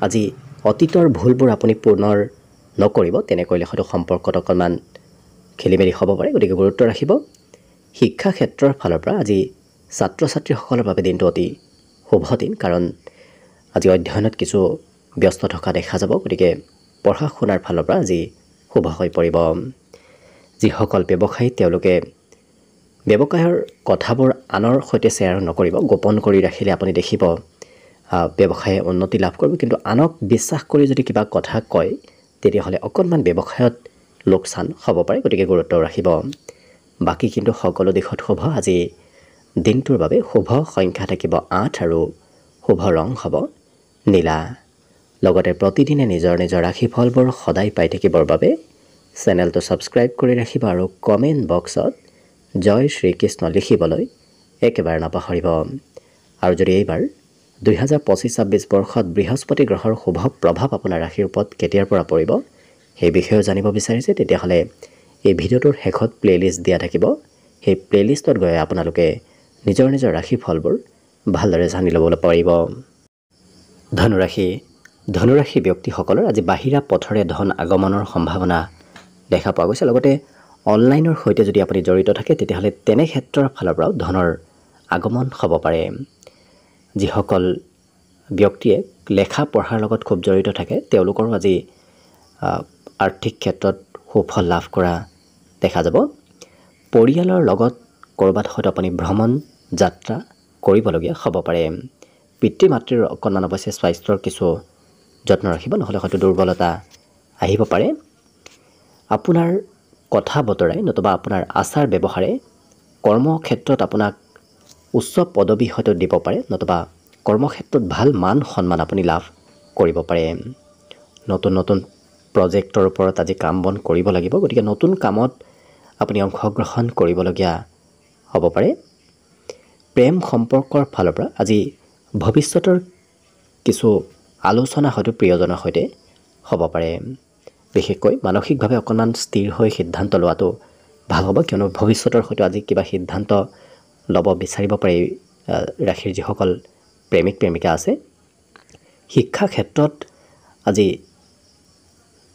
আজি অতীতৰ ভুলবোৰ আপুনি পুনৰ নকৰিব তেনে কৰিলে হয়তো সম্পৰ্কত অকণমান খেলিমেলি হ'ব পাৰে গতিকে গুৰুত্ব ৰাখিব শিক্ষা ক্ষেত্ৰৰ ফালৰ পৰা আজি ছাত্ৰ ছাত্ৰীসকলৰ বাবে দিনটো অতি শুভ দিন কাৰণ আজি অধ্যয়নত কিছু ব্যস্ত থকা দেখা যাব গতিকে পঢ়া শুনাৰ ফালৰ পৰা আজি শুভ হৈ পৰিব যিসকল ব্যৱসায়ী তেওঁলোকে ব্যৱসায়ৰ কথাবোৰ আনৰ সৈতে শ্বেয়াৰ নকৰিব গোপন কৰি ৰাখিলে আপুনি দেখিব ব্যৱসায়ে উন্নতি লাভ কৰিব কিন্তু আনক বিশ্বাস কৰি যদি কিবা কথা কয় তেতিয়াহ'লে অকণমান ব্যৱসায়ত লোকচান হ'ব পাৰে গতিকে গুৰুত্ব ৰাখিব বাকী কিন্তু সকলো দিশত শুভ আজি দিনটোৰ বাবে শুভ সংখ্যা থাকিব 8 আৰু শুভ ৰং হ'ব নীলা লগতে প্ৰতিদিনে নিজৰ নিজৰ ৰাশিফলবোৰ সদায় পাই থাকিবৰ বাবে চেনেলটো ছাবস্ক্ৰাইব কৰি ৰাখিব আৰু কমেণ্ট বক্সত জয় শ্ৰীকৃষ্ণ লিখিবলৈ একেবাৰে নাপাহৰিব আৰু যদি এইবাৰ 2025-26 বৰ্ষত বৃহস্পতি গ্ৰহৰ শুভ প্ৰভাৱ আপোনাৰ ৰাশিৰ ওপৰত কেতিয়াৰ পৰা পৰিব সেই বিষয়েও জানিব বিচাৰিছে তেতিয়াহ'লে এই ভিডিঅ'টোৰ শেষত প্লেলিষ্ট দিয়া থাকিব সেই প্লেলিষ্টত গৈ আপোনালোকে নিজৰ নিজৰ ৰাশিফলবোৰ ভালদৰে জানি ল'বলৈ পাৰিব ধনুৰাশি ব্যক্তিসকলৰ আজি বাহিৰা পথৰে ধন আগমনৰ সম্ভাৱনা দেখা পোৱা গৈছে লগতে অনলাইনৰ সৈতে যদি আপুনি জড়িত থাকে তেতিয়াহ'লে তেনে ক্ষেত্ৰৰ ফালৰ পৰাও ধনৰ আগমন হ'ব পাৰে যিসকল ব্যক্তিয়ে লেখা পঢ়াৰ লগত খুব জড়িত থাকে তেওঁলোকৰো আজি আৰ্থিক ক্ষেত্ৰত সুফল লাভ কৰা দেখা যাব পৰিয়ালৰ লগত ক'ৰবাত হয়তো আপুনি ভ্ৰমণ যাত্ৰা কৰিবলগীয়া হ'ব পাৰে পিতৃ মাতৃৰ অকণমান অৱশ্যে স্বাস্থ্যৰ কিছু যত্ন ৰাখিব নহ'লে হয়তো দুৰ্বলতা আহিব পাৰে আপোনাৰ কথা বতৰাই নতুবা আপোনাৰ আচাৰ ব্যৱহাৰে কৰ্মক্ষেত্ৰত আপোনাক উচ্চ পদবী হয়তো দিব পাৰে নতুবা কৰ্মক্ষেত্ৰত ভাল মান সন্মান আপুনি লাভ কৰিব পাৰে নতুন প্ৰজেক্টৰ ওপৰত আজি কাম বন কৰিব লাগিব গতিকে নতুন কামত আপুনি অংশগ্ৰহণ কৰিবলগীয়া হ'ব পাৰে প্ৰেম সম্পৰ্কৰ ফালৰ পৰা আজি ভৱিষ্যতৰ কিছু আলোচনা হয়তো প্ৰিয়জনৰ সৈতে হ'ব পাৰে বিশেষকৈ মানসিকভাৱে অকণমান স্থিৰ হৈ সিদ্ধান্ত লোৱাটো ভাল হ'ব কিয়নো ভৱিষ্যতৰ হয়তো আজি কিবা সিদ্ধান্ত ল'ব বিচাৰিব পাৰে ৰাশিৰ যিসকল প্ৰেমিক প্ৰেমিকা আছে শিক্ষা ক্ষেত্ৰত আজি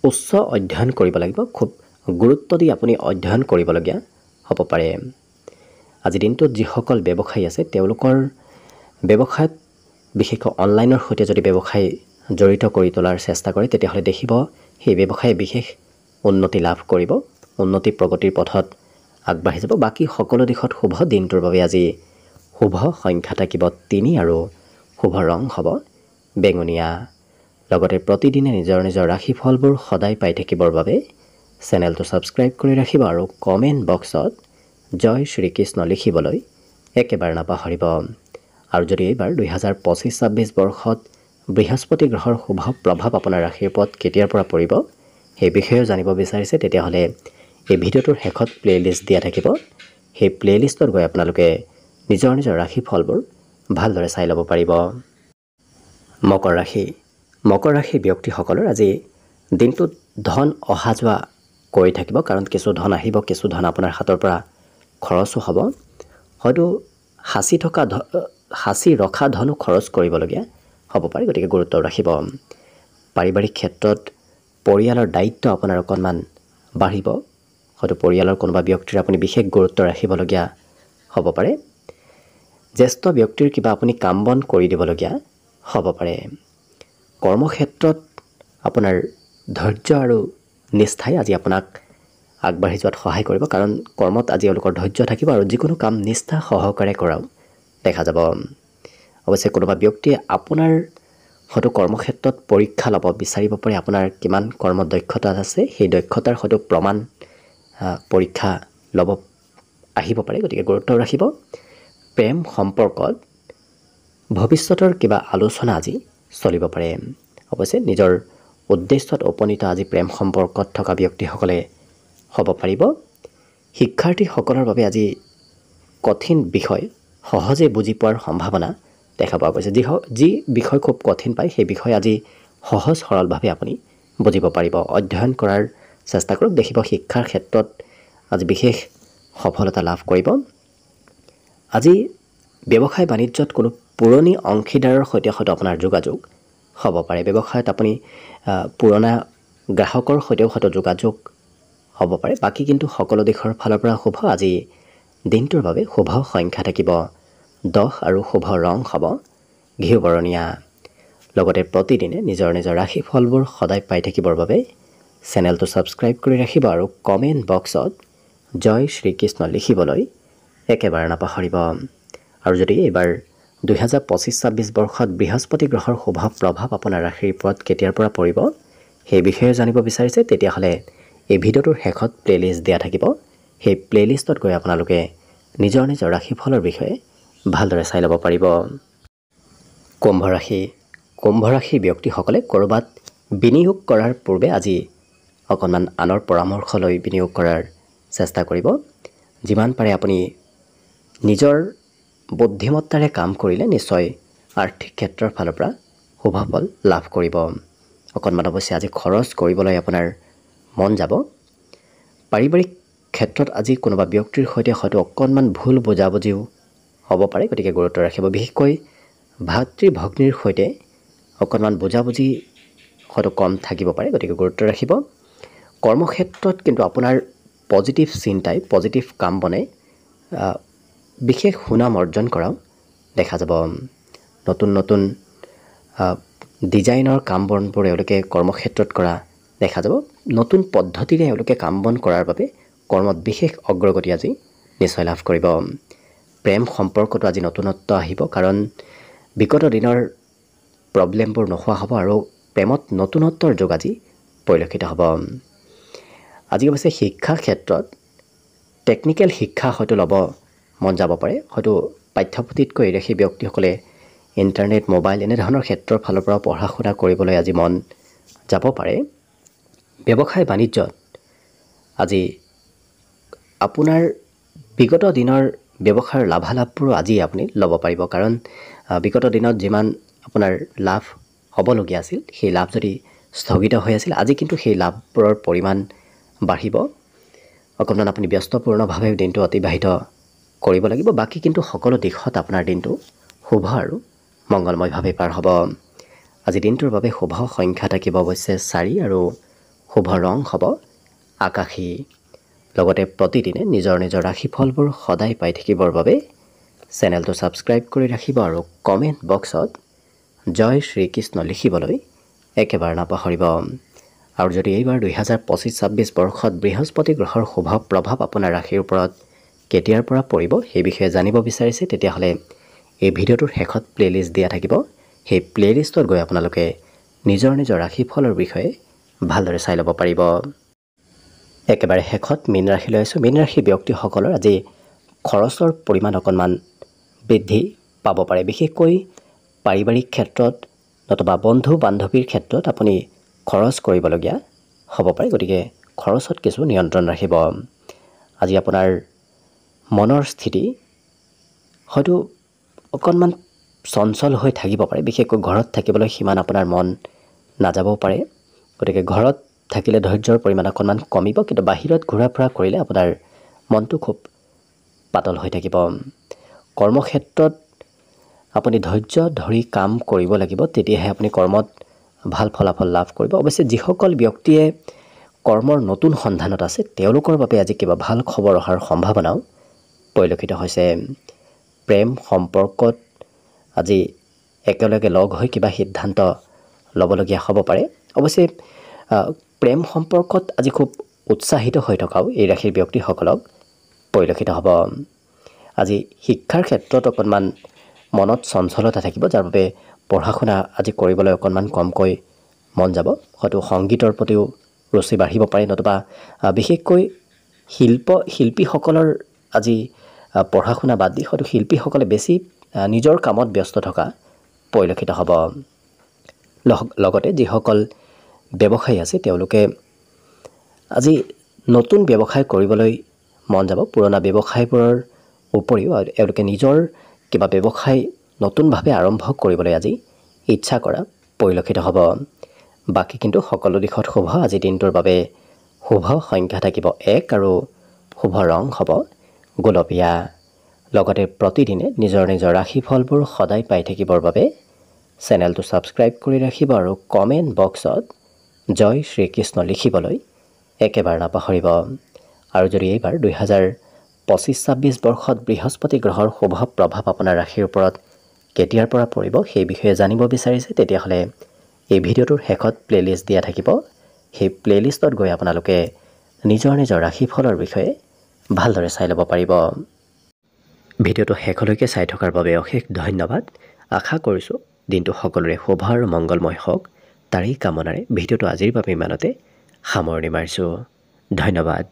উচ্চ অধ্যয়ন কৰিব লাগিব খুব গুৰুত্ব দি আপুনি অধ্যয়ন কৰিবলগীয়া হ'ব পাৰে আজি দিনটোত যিসকল ব্যৱসায়ী আছে তেওঁলোকৰ ব্যৱসায়ত বিশেষকৈ অনলাইনৰ সৈতে যদি ব্যৱসায় জড়িত কৰি তোলাৰ চেষ্টা কৰে তেতিয়াহ'লে দেখিব সেই ব্যৱসায়ে বিশেষ উন্নতি লাভ কৰিব উন্নতি প্ৰগতিৰ পথত আগবাঢ়ি যাব বাকী সকলো দিশত শুভ দিনটোৰ বাবে আজি শুভ সংখ্যা থাকিব 3 আৰু শুভ ৰং হ'ব বেঙুনীয়া লগতে প্ৰতিদিনে নিজৰ নিজৰ ৰাশিফলবোৰ সদায় পাই থাকিবৰ বাবে চেনেলটো ছাবস্ক্ৰাইব কৰি ৰাখিব আৰু কমেণ্ট বক্সত জয় শ্ৰীকৃষ্ণ লিখিবলৈ একেবাৰে নাপাহৰিব আৰু যদি এইবাৰ 2025-26 বৰ্ষত বৃহস্পতি গ্ৰহৰ শুভ প্ৰভাৱ আপোনাৰ ৰাশিৰ ওপৰত কেতিয়াৰ পৰা পৰিব সেই বিষয়েও জানিব বিচাৰিছে তেতিয়াহ'লে এই ভিডিঅ'টোৰ শেষত প্লেলিষ্ট দিয়া থাকিব সেই প্লেলিষ্টত গৈ আপোনালোকে নিজৰ নিজৰ ৰাশিফলবোৰ ভালদৰে চাই ল'ব পাৰিব মকৰ ৰাশি ব্যক্তিসকলৰ আজি দিনটোত ধন অহা যোৱা কৰি থাকিব, কাৰণ কিছু ধন আহিব, কিছু ধন আপোনাৰ হাতৰ পৰা খৰচো হ'ব। হয়তো সাঁচি ৰখা ধনো খৰচ কৰিবলগীয়া হ'ব পাৰে, গতিকে গুৰুত্ব ৰাখিব। পাৰিবাৰিক ক্ষেত্ৰত পৰিয়ালৰ দায়িত্ব আপোনাৰ অকণমান বাঢ়িব। হয়তো পৰিয়ালৰ কোনোবা ব্যক্তিৰ আপুনি বিশেষ গুৰুত্ব ৰাখিবলগীয়া হ'ব পাৰে। জ্যেষ্ঠ ব্যক্তিৰ কিবা আপুনি কাম বন কৰি দিবলগীয়া হ'ব পাৰে। কৰ্মক্ষেত্ৰত আপোনাৰ ধৈৰ্য আৰু নিষ্ঠাই আজি আপোনাক আগবাঢ়ি যোৱাত সহায় কৰিব, কাৰণ কৰ্মত আজি এওঁলোকৰ ধৈৰ্য থাকিব আৰু যিকোনো কাম নিষ্ঠা সহকাৰে কৰাও দেখা যাব। অৱশ্যে কোনোবা ব্যক্তিয়ে আপোনাৰ হয়তো কৰ্মক্ষেত্ৰত পৰীক্ষা ল'ব বিচাৰিব পাৰে, আপোনাৰ কিমান কৰ্মত দক্ষতা আছে, সেই দক্ষতাৰ হয়তো প্ৰমাণ পৰীক্ষা ল'ব আহিব পাৰে, গতিকে গুৰুত্ব ৰাখিব। প্ৰেম সম্পৰ্কত ভৱিষ্যতৰ কিবা আলোচনা আজি চলিব পাৰে। অৱশ্যে নিজৰ উদ্দেশ্যত উপনীত আজি প্ৰেম সম্পৰ্কত থকা ব্যক্তিসকলে হ'ব পাৰিব। শিক্ষাৰ্থীসকলৰ বাবে আজি কঠিন বিষয় সহজে বুজি পোৱাৰ সম্ভাৱনা দেখা পোৱা গৈছে। যি বিষয় খুব কঠিন পায় সেই বিষয় আজি সহজ সৰলভাৱে আপুনি বুজিব পাৰিব। অধ্যয়ন কৰাৰ চেষ্টা কৰক, দেখিব শিক্ষাৰ ক্ষেত্ৰত আজি বিশেষ সফলতা লাভ কৰিব। আজি ব্যৱসায় বাণিজ্যত কোনো পুৰণি অংশীদাৰৰ সৈতে হয়তো আপোনাৰ যোগাযোগ হ'ব পাৰে। ব্যৱসায়ত আপুনি পুৰণা গ্ৰাহকৰ সৈতেও হয়তো যোগাযোগ হ'ব পাৰে। বাকী কিন্তু সকলো দিশৰ ফালৰ পৰা শুভ। আজি দিনটোৰ বাবে শুভ সংখ্যা থাকিব 10 আৰু শুভ ৰং হ'ব ঘিউ বৰণীয়া। লগতে প্ৰতিদিনে নিজৰ ৰাশিফলবোৰ সদায় পাই থাকিবৰ বাবে চেনেলটো ছাবস্ক্ৰাইব কৰি ৰাখিব আৰু কমেণ্ট বক্সত জয় শ্ৰীকৃষ্ণ লিখিবলৈ একেবাৰে নাপাহৰিব। আৰু যদি এইবাৰ 2025-26 বৰ্ষত বৃহস্পতি গ্ৰহৰ শুভ প্ৰভাৱ আপোনাৰ ৰাশিৰ ওপৰত কেতিয়াৰ পৰা পৰিব সেই বিষয়ে জানিব বিচাৰিছে, তেতিয়াহ'লে এই ভিডিঅ'টোৰ শেষত প্লেলিষ্ট দিয়া থাকিব। সেই প্লেলিষ্টত গৈ আপোনালোকে নিজৰ ৰাশিফলৰ বিষয়ে ভালদৰে চাই ল'ব পাৰিব। কুম্ভ ৰাশি ব্যক্তিসকলে ক'ৰবাত বিনিয়োগ কৰাৰ পূৰ্বে আজি অকণমান আনৰ পৰামৰ্শ লৈ বিনিয়োগ কৰাৰ চেষ্টা কৰিব। যিমান পাৰে আপুনি নিজৰ বুদ্ধিমত্তাৰে কাম কৰিলে নিশ্চয় আৰ্থিক ক্ষেত্ৰৰ ফালৰ পৰা শুভ ফল লাভ কৰিব। অকণমান অৱশ্যে আজি খৰচ কৰিবলৈ আপোনাৰ মন যাব। পাৰিবাৰিক ক্ষেত্ৰত আজি কোনোবা ব্যক্তিৰ সৈতে হয়তো অকণমান ভুল বুজাবুজিও হ'ব পাৰে, গতিকে গুৰুত্ব ৰাখিব। বিশেষকৈ ভাতৃ ভগ্নীৰ সৈতে অকণমান বুজাবুজি হয়তো কম থাকিব পাৰে, গতিকে গুৰুত্ব ৰাখিব। কৰ্মক্ষেত্ৰত কিন্তু আপোনাৰ পজিটিভ চিন্তাই, পজিটিভ কাম বনে বিশেষ সুনাম অৰ্জন কৰাও দেখা যাব। নতুন ডিজাইনৰ কাম বনবোৰ এওঁলোকে কৰ্মক্ষেত্ৰত কৰা দেখা যাব। নতুন পদ্ধতিৰে এওঁলোকে কাম বন কৰাৰ বাবে কৰ্মত বিশেষ অগ্ৰগতি আজি নিশ্চয় লাভ কৰিব। প্ৰেম সম্পৰ্কটো আজি নতুনত্ব আহিব, কাৰণ বিগত দিনৰ প্ৰব্লেমবোৰ নোহোৱা হ'ব আৰু প্ৰেমত নতুনত্বৰ যোগ আজি পৰিলক্ষিত হ'ব। আজি অৱশ্যে শিক্ষা ক্ষেত্ৰত টেকনিকেল শিক্ষা হয়তো ল'ব মন যাব পাৰে। হয়তো পাঠ্যপুথিতকৈ সেই ব্যক্তিসকলে ইণ্টাৰনেট, মোবাইল এনেধৰণৰ ক্ষেত্ৰৰ ফালৰ পৰা পঢ়া শুনা কৰিবলৈ আজি মন যাব পাৰে। ব্যৱসায় বাণিজ্যত আজি আপোনাৰ বিগত দিনৰ ব্যৱসায়ৰ লাভালাভবোৰো আজি আপুনি ল'ব পাৰিব, কাৰণ বিগত দিনত যিমান আপোনাৰ লাভ হ'বলগীয়া আছিল সেই লাভ যদি স্থগিত হৈ আছিল, আজি কিন্তু সেই লাভবোৰৰ পৰিমাণ বাঢ়িব। অকণমান আপুনি ব্যস্তপূৰ্ণভাৱে দিনটো অতিবাহিত কৰিব লাগিব। বাকী কিন্তু সকলো দিশত আপোনাৰ দিনটো শুভ আৰু মংগলময়ভাৱে পাৰ হ'ব। আজি দিনটোৰ বাবে শুভ সংখ্যা থাকিব অৱশ্যে 4 আৰু শুভ ৰং হ'ব আকাশী। লগতে প্ৰতিদিনে নিজৰ ৰাশিফলবোৰ সদায় পাই থাকিবৰ বাবে চেনেলটো ছাবস্ক্ৰাইব কৰি ৰাখিব আৰু কমেণ্ট বক্সত জয় শ্ৰীকৃষ্ণ লিখিবলৈ একেবাৰে নাপাহৰিব। আৰু যদি এইবাৰ 2025-26 বৰ্ষত বৃহস্পতি গ্ৰহৰ শুভ প্ৰভাৱ আপোনাৰ ৰাশিৰ ওপৰত কেতিয়াৰ পৰা পৰিব সেই বিষয়ে জানিব বিচাৰিছে, তেতিয়াহ'লে এই ভিডিঅ'টোৰ শেষত প্লেলিষ্ট দিয়া থাকিব। সেই প্লেলিষ্টত গৈ আপোনালোকে নিজৰ ৰাশিফলৰ বিষয়ে ভালদৰে চাই ল'ব পাৰিব। একেবাৰে শেষত মীন ৰাশিলৈ আছোঁ। মীন ৰাশি ব্যক্তিসকলৰ আজি খৰচৰ পৰিমাণ অকণমান বৃদ্ধি পাব পাৰে। বিশেষকৈ পাৰিবাৰিক ক্ষেত্ৰত নতুবা বন্ধু বান্ধৱীৰ ক্ষেত্ৰত আপুনি খৰচ কৰিবলগীয়া হ'ব পাৰে, গতিকে খৰচত কিছু নিয়ন্ত্ৰণ ৰাখিব। আজি আপোনাৰ মনৰ স্থিতি হয়তো অকণমান চঞ্চল হৈ থাকিব পাৰে। বিশেষকৈ ঘৰত থাকিবলৈ সিমান আপোনাৰ মন নাযাবও পাৰে। গতিকে ঘৰত থাকিলে ধৈৰ্যৰ পৰিমাণ অকণমান কমিব, কিন্তু বাহিৰত ঘূৰা ফুৰা কৰিলে আপোনাৰ মনটো খুব পাতল হৈ থাকিব। কৰ্মক্ষেত্ৰত আপুনি ধৈৰ্য ধৰি কাম কৰিব লাগিব, তেতিয়াহে আপুনি কৰ্মত ভাল ফলাফল লাভ কৰিব। অৱশ্যে যিসকল ব্যক্তিয়ে কৰ্মৰ নতুন সন্ধানত আছে তেওঁলোকৰ বাবে আজি কিবা ভাল খবৰ অহাৰ সম্ভাৱনাও পৰিলক্ষিত হৈছে। প্ৰেম সম্পৰ্কত আজি একেলগে লগ হৈ কিবা সিদ্ধান্ত ল'বলগীয়া হ'ব পাৰে। অৱশ্যে প্ৰেম সম্পৰ্কত আজি খুব উৎসাহিত হৈ থকাও এই ৰাশিৰ ব্যক্তিসকলক পৰিলক্ষিত হ'ব। আজি শিক্ষাৰ ক্ষেত্ৰত অকণমান মনত চঞ্চলতা থাকিব, যাৰ বাবে পঢ়া শুনা আজি কৰিবলৈ অকণমান কমকৈ মন যাব। হয়তো সংগীতৰ প্ৰতিও ৰুচি বাঢ়িব পাৰে, নতুবা বিশেষকৈ শিল্পীসকলৰ আজি পঢ়া শুনা বাদ দি হয়তো শিল্পীসকলে বেছি নিজৰ কামত ব্যস্ত থকা পৰিলক্ষিত হ'ব। লগতে যিসকল ব্যৱসায়ী আছে তেওঁলোকে আজি নতুন ব্যৱসায় কৰিবলৈ মন যাব। পুৰণা ব্যৱসায়বোৰৰ উপৰিও এওঁলোকে নিজৰ কিবা ব্যৱসায় নতুনভাৱে আৰম্ভ কৰিবলৈ আজি ইচ্ছা কৰা পৰিলক্ষিত হ'ব। বাকী কিন্তু সকলো দিশত শুভ। আজি দিনটোৰ বাবে শুভ সংখ্যা থাকিব 1 আৰু শুভ ৰং হ'ব গোলপীয়া। লগতে প্ৰতিদিনে নিজৰ ৰাশিফলবোৰ সদায় পাই থাকিবৰ বাবে চেনেলটো ছাবস্ক্ৰাইব কৰি ৰাখিব আৰু কমেণ্ট বক্সত জয় শ্ৰীকৃষ্ণ লিখিবলৈ একেবাৰে নাপাহৰিব। আৰু যদি এইবাৰ 2025-26 বৰ্ষত বৃহস্পতি গ্ৰহৰ শুভ প্ৰভাৱ আপোনাৰ ৰাশিৰ ওপৰত কেতিয়াৰ পৰা পৰিব সেই বিষয়ে জানিব বিচাৰিছে, তেতিয়াহ'লে এই ভিডিঅ'টোৰ শেষত প্লেলিষ্ট দিয়া থাকিব। সেই প্লেলিষ্টত গৈ আপোনালোকে নিজৰ ৰাশিফলৰ বিষয়ে ভালদৰে চাই ল'ব পাৰিব। ভিডিঅ'টো শেষলৈকে চাই থকাৰ বাবে অশেষ ধন্যবাদ। আশা কৰিছোঁ দিনটো সকলোৰে শুভ আৰু মংগলময় হওক, তাৰেই কামনাৰে ভিডিঅ'টো আজিৰ বাবে ইমানতে সামৰণি মাৰিছোঁ। ধন্যবাদ।